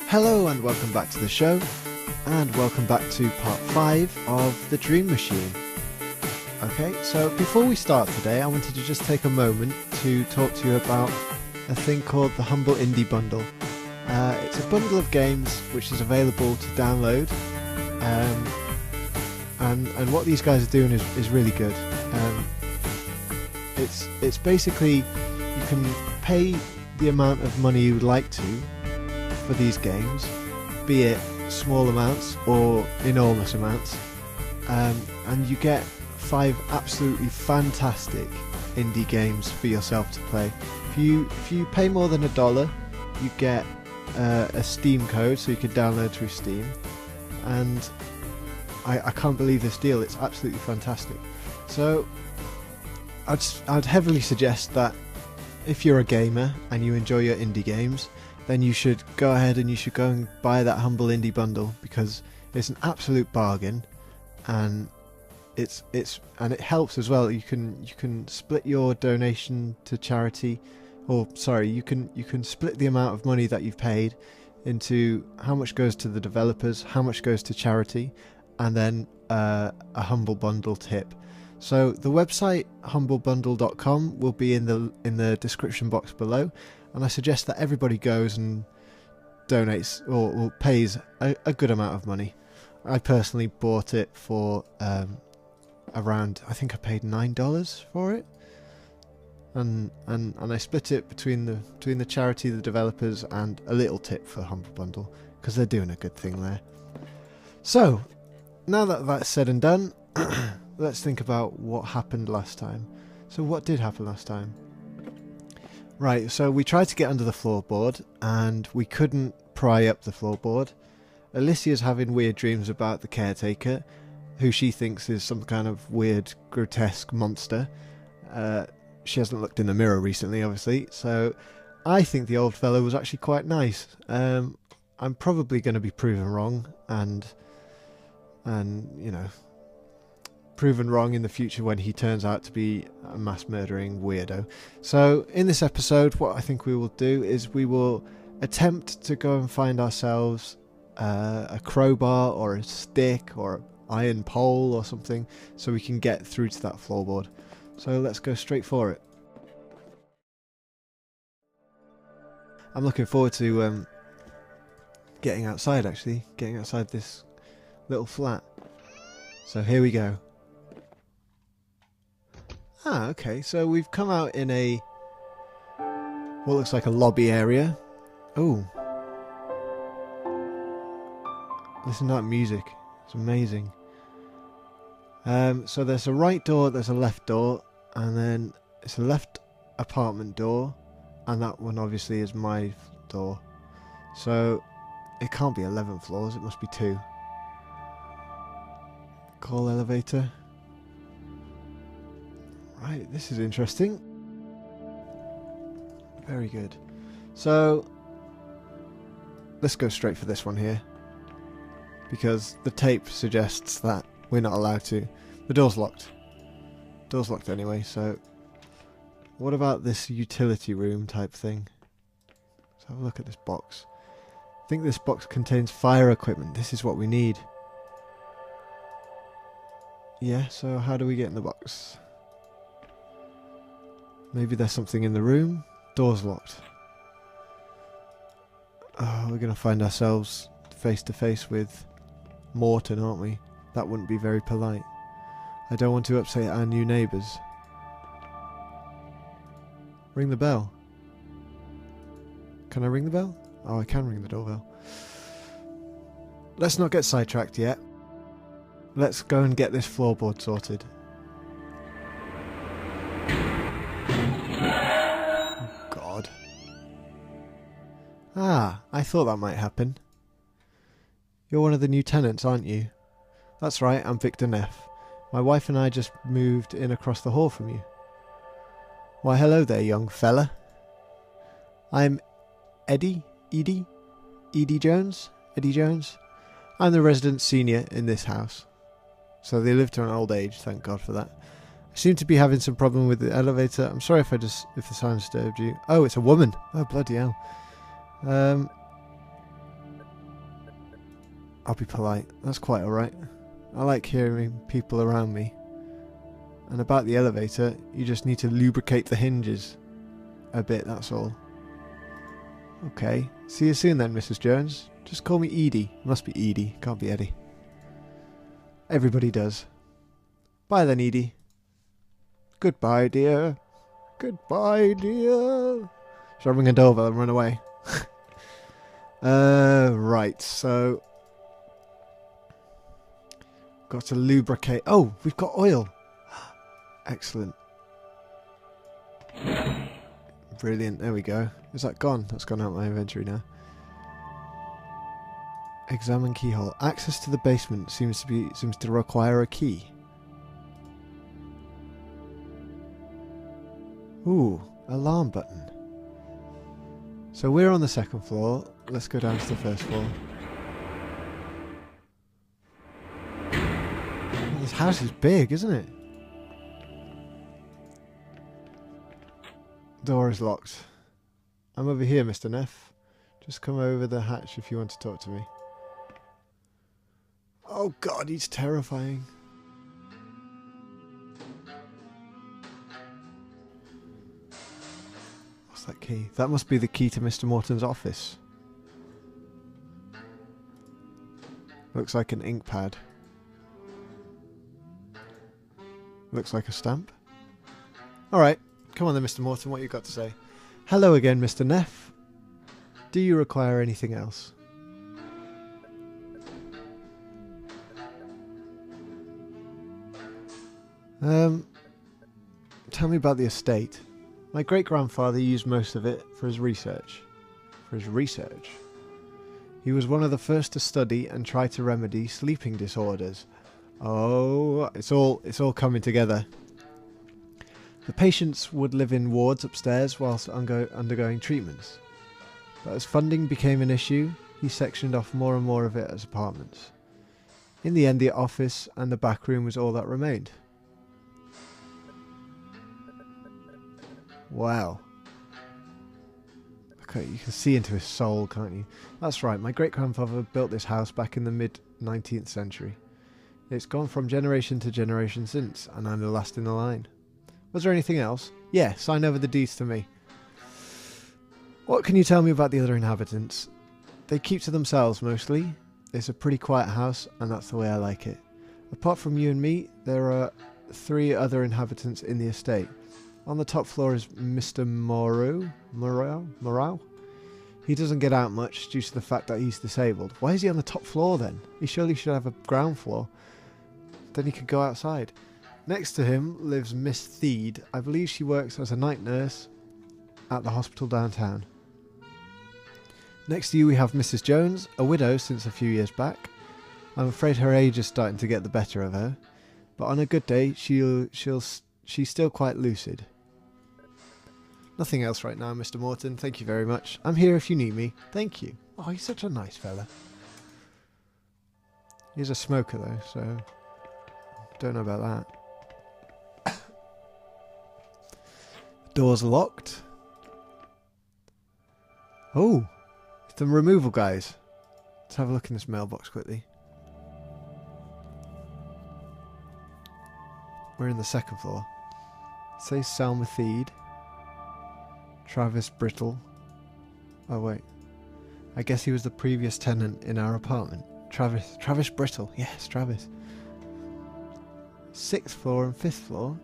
Hello and welcome back to the show, and welcome back to part 5 of The Dream Machine. Okay, so before we start today, I wanted to just take a moment to talk to you about a thing called the Humble Indie Bundle. It's a bundle of games which is available to download, and what these guys are doing is really good. It's basically, you can pay the amount of money you would like to for these games, be it small amounts or enormous amounts, and you get 5 absolutely fantastic indie games for yourself to play. If you pay more than $1, you get a Steam code, so you can download through Steam, and I can't believe this deal. It's absolutely fantastic. So I'd heavily suggest that if you're a gamer and you enjoy your indie games, then you should go ahead and you should go and buy that Humble Indie Bundle, because it's an absolute bargain, and it helps as well. You can split your donation to charity, or sorry, you can split the amount of money that you've paid into how much goes to the developers, how much goes to charity, and then a Humble Bundle tip. So the website humblebundle.com will be in the description box below, and I suggest that everybody goes and donates or pays a good amount of money. I personally bought it for around, I think I paid $9 for it, and I split it between the charity, the developers, and a little tip for Humble Bundle, because they're doing a good thing there. So now that that's said and done, let's think about what happened last time. So what did happen last time? Right, so we tried to get under the floorboard and we couldn't pry up the floorboard. Alicia's having weird dreams about the caretaker, who she thinks is some kind of weird, grotesque monster. She hasn't looked in the mirror recently, obviously, so I think the old fellow was actually quite nice. I'm probably going to be proven wrong, and you know, proven wrong in the future when he turns out to be a mass murdering weirdo. So in this episode, what I think we will do is we will attempt to go and find ourselves a crowbar or a stick or an iron pole or something, so we can get through to that floorboard. So let's go straight for it. I'm looking forward to getting outside this little flat. So here we go. Ah, okay, so we've come out in what looks like a lobby area. Oh, listen to that music, it's amazing. So there's a right door, there's a left door, and then it's a left apartment door, and that one obviously is my door. So it can't be 11 floors, it must be 2. Call elevator. Right, this is interesting. Very good. So let's go straight for this one here, because the tape suggests that we're not allowed to. The door's locked. Door's locked anyway, so what about this utility room type thing? Let's have a look at this box. I think this box contains fire equipment. This is what we need. Yeah, so how do we get in the box? Maybe there's something in the room. Door's locked. Oh, we're going to find ourselves face to face with Morton, aren't we? That wouldn't be very polite. I don't want to upset our new neighbours. Ring the bell. Can I ring the bell? Oh, I can ring the doorbell. Let's not get sidetracked yet. Let's go and get this floorboard sorted. God. Ah, I thought that might happen. You're one of the new tenants, aren't you? That's right, I'm Victor Neff. My wife and I just moved in across the hall from you. Why, hello there, young fella. I'm Eddie Jones. I'm the resident senior in this house. So they live to an old age, thank God for that. I seem to be having some problem with the elevator. I'm sorry if the sound disturbed you. Oh, it's a woman. Oh, bloody hell. I'll be polite. That's quite alright. I like hearing people around me. And about the elevator, you just need to lubricate the hinges a bit, that's all. Okay. See you soon then, Mrs. Jones. Just call me Edie. Must be Edie. Can't be Eddie. Everybody does. Bye then, Edie. Goodbye, dear. Goodbye, dear. Shall I ring a doorbell and run away? Right, so... got to lubricate... Oh, we've got oil. Excellent. Brilliant, there we go. Is that gone? That's gone out of my inventory now. Examine keyhole. Access to the basement seems to require a key. Ooh, alarm button. So we're on the second floor. Let's go down to the first floor. Oh, this house is big, isn't it? Door is locked. I'm over here, Mr. Neff. Just come over the hatch if you want to talk to me. Oh God, he's terrifying. What's that key? That must be the key to Mr. Morton's office. Looks like an ink pad. Looks like a stamp. Alright, come on then, Mr. Morton, what you got to say? Hello again, Mr. Neff. Do you require anything else? Tell me about the estate. My great-grandfather used most of it for his research. He was one of the first to study and try to remedy sleeping disorders. Oh, it's all coming together. The patients would live in wards upstairs whilst undergoing treatments. But as funding became an issue, he sectioned off more and more of it as apartments. In the end, the office and the back room was all that remained. Wow. Okay, you can see into his soul, can't you? That's right, my great-grandfather built this house back in the mid-19th century. It's gone from generation to generation since, and I'm the last in the line. Was there anything else? Yeah, sign over the deeds to me. What can you tell me about the other inhabitants? They keep to themselves mostly. It's a pretty quiet house, and that's the way I like it. Apart from you and me, there are 3 other inhabitants in the estate. On the top floor is Mr. Morrow. He doesn't get out much due to the fact that he's disabled. Why is he on the top floor then? He surely should have a ground floor. Then he could go outside. Next to him lives Miss Theed. I believe she works as a night nurse at the hospital downtown. Next to you we have Mrs. Jones, a widow since a few years back. I'm afraid her age is starting to get the better of her, but on a good day she's still quite lucid. Nothing else right now, Mr. Morton. Thank you very much. I'm here if you need me. Thank you. Oh, he's such a nice fella. He's a smoker though, so don't know about that. Door's locked. Oh, it's the removal guys. Let's have a look in this mailbox quickly. We're in the second floor. It says Selma Theed. Travis Brittle. Oh wait. I guess he was the previous tenant in our apartment. Travis Brittle. Yes, Travis. 6th floor and 5th floor.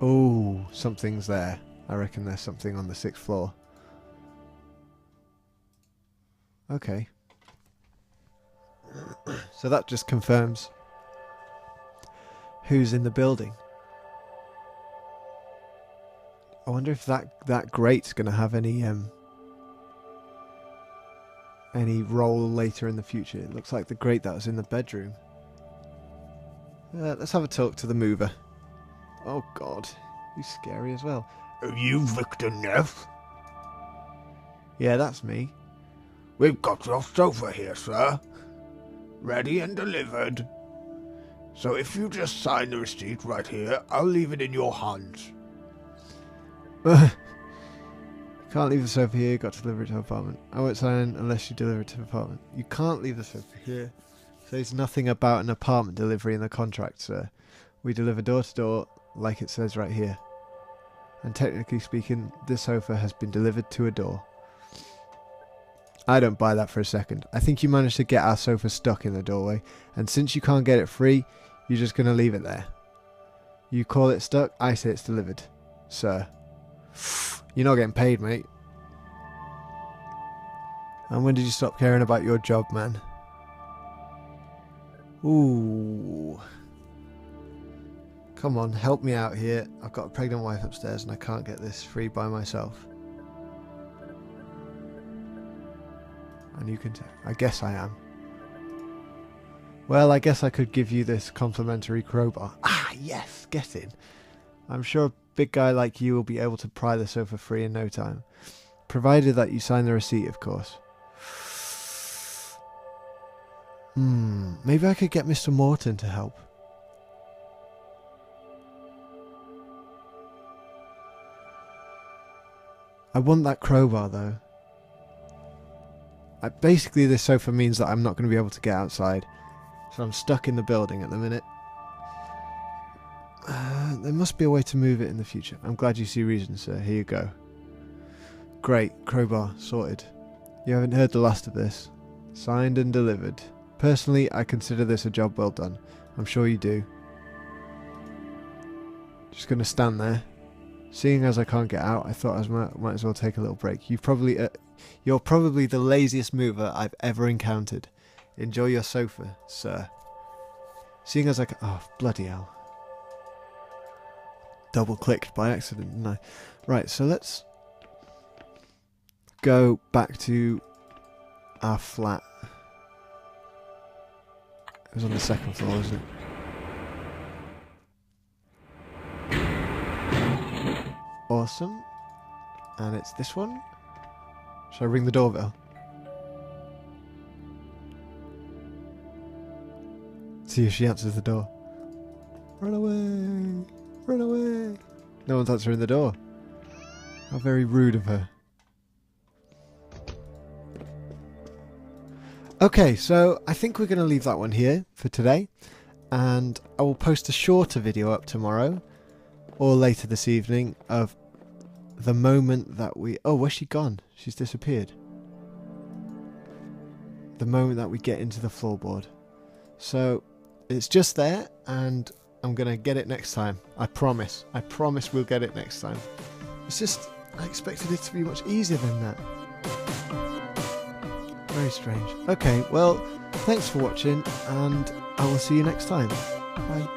Oh, something's there. I reckon there's something on the 6th floor. Okay. So that just confirms who's in the building. I wonder if that grate's going to have any role later in the future. It looks like the grate that was in the bedroom. Let's have a talk to the mover. Oh God, he's scary as well. Are you Victor Neff? Yeah, that's me. We've got your sofa here, sir. Ready and delivered. So if you just sign the receipt right here, I'll leave it in your hands. Can't leave the sofa here, got to deliver it to the apartment. I won't sign unless you deliver it to the apartment. You can't leave the sofa here. Says nothing about an apartment delivery in the contract, sir. We deliver door to door, like it says right here. And technically speaking, this sofa has been delivered to a door. I don't buy that for a second. I think you managed to get our sofa stuck in the doorway, and since you can't get it free, you're just going to leave it there. You call it stuck, I say it's delivered, sir. You're not getting paid, mate. And when did you stop caring about your job, man? Ooh. Come on, help me out here. I've got a pregnant wife upstairs and I can't get this free by myself. And you can tell. I guess I am. Well, I guess I could give you this complimentary crowbar. Ah, yes, get in. I'm sure a big guy like you will be able to pry the sofa free in no time. Provided that you sign the receipt, of course. Maybe I could get Mr. Morton to help. I want that crowbar though. Basically this sofa means that I'm not going to be able to get outside. So I'm stuck in the building at the minute. There must be a way to move it in the future. I'm glad you see reason, sir. Here you go. Great. Crowbar. Sorted. You haven't heard the last of this. Signed and delivered. Personally, I consider this a job well done. I'm sure you do. Just going to stand there. Seeing as I can't get out, I thought I might as well take a little break. You're probably the laziest mover I've ever encountered. Enjoy your sofa, sir. Seeing as oh, bloody hell. Double-clicked by accident, didn't I? Right, so let's go back to our flat. It was on the second floor, wasn't it? Awesome. And it's this one. Shall I ring the doorbell? See if she answers the door. Run away! Run away! No one's answering the door. How very rude of her. Okay, so I think we're going to leave that one here for today. And I will post a shorter video up tomorrow. Or later this evening of the moment that we... Oh, where's she gone? She's disappeared. The moment that we get into the floorboard. So it's just there and I'm going to get it next time. I promise. I promise we'll get it next time. It's just... I expected it to be much easier than that. Very strange. Okay, well, thanks for watching and I will see you next time. Bye.